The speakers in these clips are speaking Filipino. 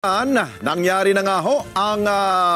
Nangyari na nga ho ang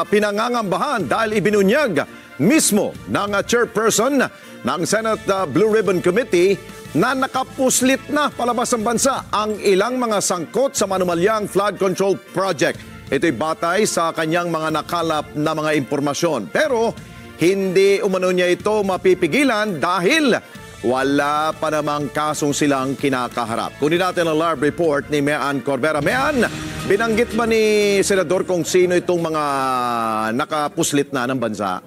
pinangangambahan dahil ibinunyag mismo ng chairperson ng Senate Blue Ribbon Committee na nakapuslit na palabas ng bansa ang ilang mga sangkot sa manumalyang flood control project. Ito'y batay sa kanyang mga nakalap na mga impormasyon. Pero hindi umano niya ito mapipigilan dahil wala pa namang kasong silang kinakaharap. Kunin natin ang live report ni Mean Corbera. Mean, binanggit ba ni Senador kung sino itong mga nakapuslit na ng bansa?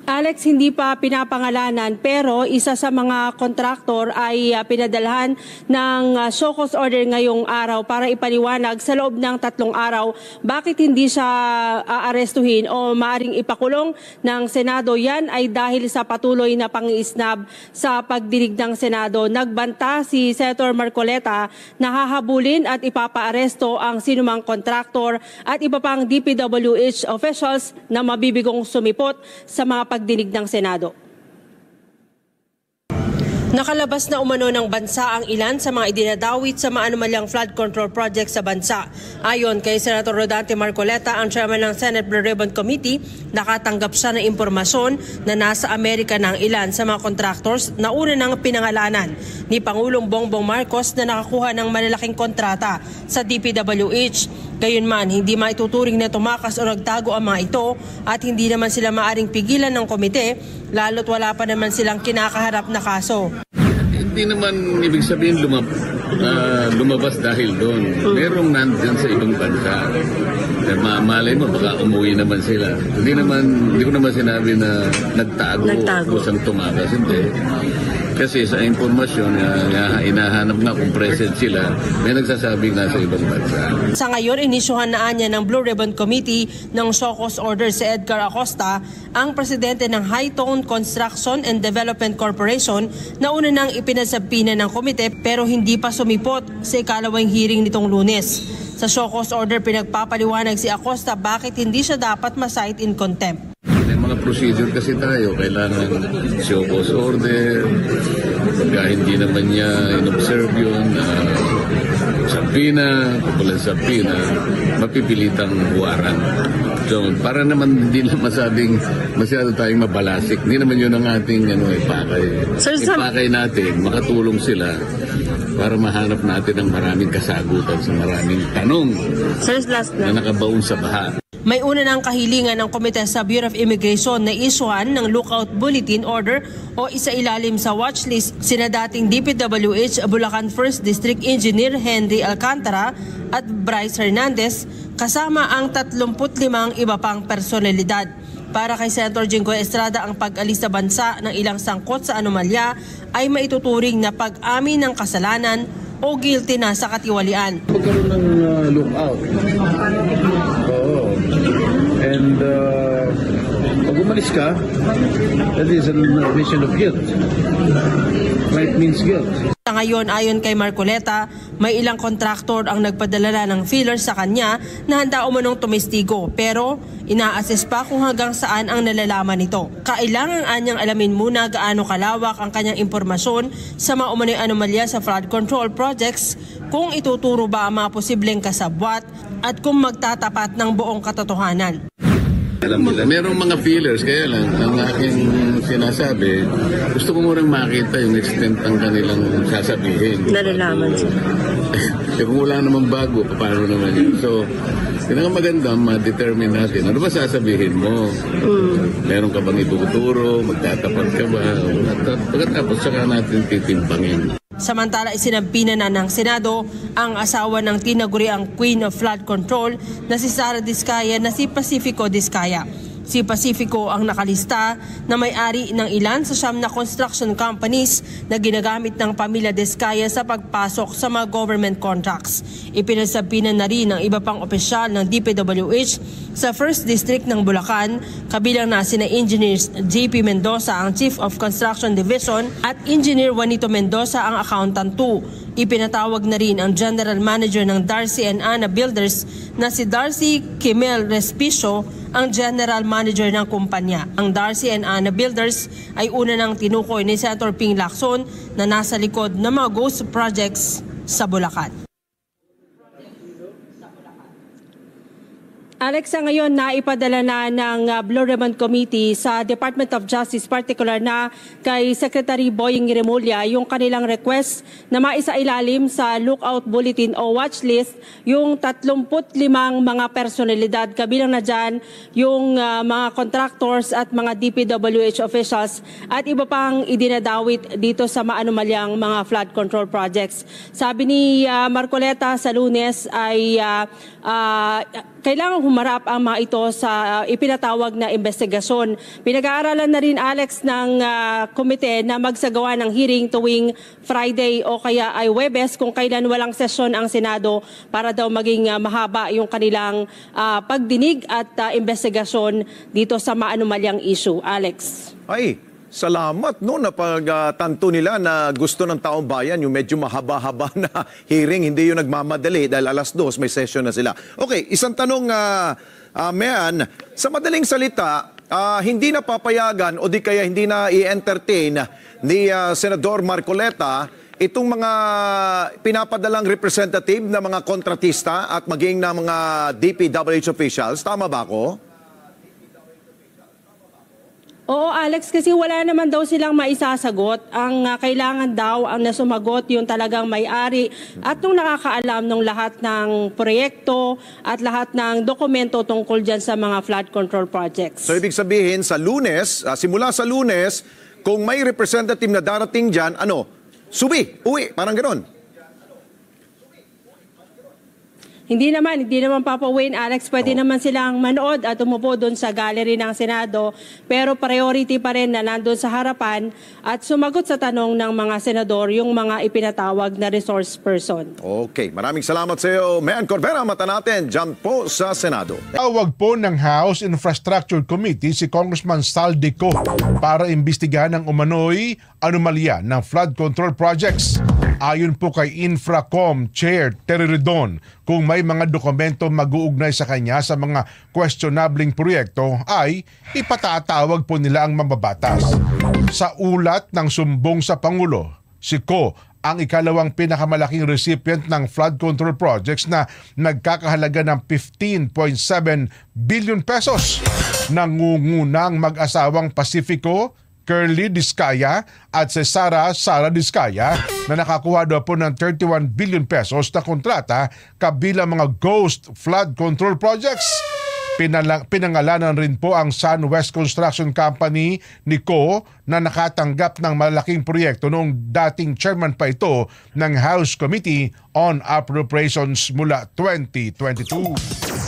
Alex, hindi pa pinapangalanan pero isa sa mga kontraktor ay pinadalhan ng show cause order ngayong araw para ipaliwanag sa loob ng 3 araw bakit hindi siya aarestuhin o maaring ipakulong ng Senado. Yan ay dahil sa patuloy na pangiisnab sa pagdinig ng Senado. Nagbanta si Senator Marcoleta na hahabulin at ipapaaresto ang sinumang kontraktor at iba pang DPWH officials na mabibigong sumipot sa mga pagdinig ng Senado. Nakalabas na umano ng bansa ang ilan sa mga idinadawit sa maanumalyang flood control project sa bansa. Ayon kay Senator Rodante Marcoleta, ang chairman ng Senate Blue Ribbon Committee, nakatanggap siya ng impormasyon na nasa Amerika ng ilan sa mga contractors na una ng pinangalanan ni Pangulong Bongbong Marcos na nakakuha ng malalaking kontrata sa DPWH. Gayunman, hindi maituturing na tumakas o nagtago ang mga ito at hindi naman sila maaring pigilan ng komite, lalo't wala pa naman silang kinakaharap na kaso. Hindi naman ibig sabihin lumabas dahil doon. Merong nandyan sa ibang bansa. Malay mo, baka umuwi naman sila. Hindi ko naman sinabi na nagtago. Kusang tumakas. Hindi. Kasi sa informasyon, inahanap nga kung present sila, may nagsasabi nga sa ibang bansa. Sa ngayon, inisyuhan na niya ng Blue Ribbon Committee ng show cause order si Edgar Acosta, ang presidente ng High Tone Construction and Development Corporation, na una nang ipinasabpina ng komite pero hindi pa sumipot sa ikalawang hearing nitong Lunes. Sa show cause order, pinagpapaliwanag si Acosta bakit hindi siya dapat ma-cite in contempt. Mga procedure kasi tayo, kailangan show cause order, pagka hindi naman niya in-observe yun, sabina, papulang sabina, mapipilitang buwaran. So, para naman hindi na masyado tayong mabalasik. Hindi naman yun ang ating ipakay. Ipakay natin, makatulong sila para mahanap natin ang maraming kasagutan sa maraming tanong na nakabaon sa baha. May una ng kahilingan ng komite sa Bureau of Immigration na isyuhan ng lookout bulletin order o isailalim sa watchlist sina dating DPWH Bulacan 1st District Engineer Henry Alcantara at Bryce Hernandez kasama ang 35 iba pang personalidad. Para kay Senator Jinggoy Estrada, ang pag-alis sa bansa ng ilang sangkot sa anomalya ay maituturing na pag-amin ng kasalanan o guilty na sa katiwalian. Pagkaroon ng lookout. Oo. And pag umalis ka, that is an admission of guilt. Right means guilt. Ngayon, ayon kay Marcoleta, may ilang kontraktor ang nagpadala ng feelers sa kanya na handa umanong tumistigo pero ina-assess pa kung hanggang saan ang nalalaman nito. Kailangan anyang alamin muna gaano kalawak ang kanyang impormasyon sa mga umano'y anomalya sa flood control projects, kung ituturo ba ang mga posibleng kasabwat at kung magtatapat ng buong katotohanan. Alam nila, merong mga feelers, kaya lang, ang aking sinasabi, gusto ko munang makita yung extent ng kanilang sasabihin. Nalalaman siya. Kung wala naman bago, paano naman yun? So, yun ang maganda, ma-determine natin. Ano ba sasabihin mo? Meron ka bang ituturo? Magtatapat ka ba? Pagkatapos, saka natin titimpangin. Samantala, isinampina na ng Senado ang asawa ng tinaguriang Queen of Flood Control na si Sara Diskaya na si Pacifico Diskaya. Si Pacifico ang nakalista na may-ari ng ilan sa 9 na construction companies na ginagamit ng pamilya Diskaya sa pagpasok sa mga government contracts. Ipinasabpinan na rin ng iba pang opisyal ng DPWH sa 1st District ng Bulacan, kabilang na sina Engineers JP Mendoza ang Chief of Construction Division at Engineer Juanito Mendoza ang Accountant 2. Ipinatawag na rin ang General Manager ng Darcy and Ana Builders na si Darcy Kimel Respicio ang General Manager ng kumpanya. Ang Darcy and Ana Builders ay una nang tinukoy ni Senator Ping Lacson na nasa likod ng mga ghost projects sa Bulacan. Alex, sa ngayon naipadala na ng Blue Ribbon Committee sa Department of Justice, particular na kay Secretary Boying Remulla, yung kanilang request na maisailalim sa lookout bulletin o watch list yung 35 mga personalidad. Kabilang na dyan yung mga contractors at mga DPWH officials at iba pang idinadawit dito sa maanumalyang mga flood control projects. Sabi ni Marcoleta sa Lunes ay kailangan humarap ang mga ito sa ipinatawag na investigasyon. Pinag-aaralan na rin, Alex, ng komite na magsagawa ng hearing tuwing Friday o kaya ay Huwebes kung kailan walang sesyon ang Senado para daw maging mahaba yung kanilang pagdinig at investigasyon dito sa maanumalyang issue. Alex. Ay, salamat no na pagtanto nila na gusto ng taong bayan yung medyo mahaba-haba na hearing, hindi yung nagmamadali dahil 2:00 may session na sila. Okay, isang tanong, Mean, sa madaling salita, hindi na papayagan o di kaya hindi na i-entertain ni Senador Marcoleta itong mga pinapadalang representative na mga kontratista at maging na mga DPWH officials. Tama ba ako? Oo, Alex, kasi wala naman daw silang maisasagot. Ang kailangan daw ang nasumagot yung talagang may-ari at nung nakakaalam ng lahat ng proyekto at lahat ng dokumento tungkol dyan sa mga flood control projects. So ibig sabihin sa Lunes, simula sa Lunes, kung may representative na darating dyan, uwi, parang gano'n. Hindi naman papawin, Alex. Pwede naman silang manood at umupo doon sa gallery ng Senado. Pero priority pa rin na nandun sa harapan at sumagot sa tanong ng mga senador yung mga ipinatawag na resource person. Okay, maraming salamat sa iyo, Mean Corvera. Mata natin, dyan po sa Senado. Tawag po ng House Infrastructure Committee si Congressman Saldico para imbestigahan ang umano'y anomalya ng flood control projects. Ayon po kay Infracom Chair Terry Redon, kung may mga dokumento mag-uugnay sa kanya sa mga questionabling proyekto ay ipatatawag po nila ang mambabatas. Sa ulat ng sumbong sa Pangulo, si Ko ang ikalawang pinakamalaking recipient ng flood control projects na nagkakahalaga ng 15.7 billion pesos. Nangungunang mag-asawang Pacifico, Curly Diskaya at si Sara Diskaya na nakakuha daw po ng 31 billion pesos na kontrata kabilang mga ghost flood control projects. Pinangalanan rin po ang SunWest Construction Company ni Ko na nakatanggap ng malaking proyekto noong dating chairman pa ito ng House Committee on Appropriations mula 2022.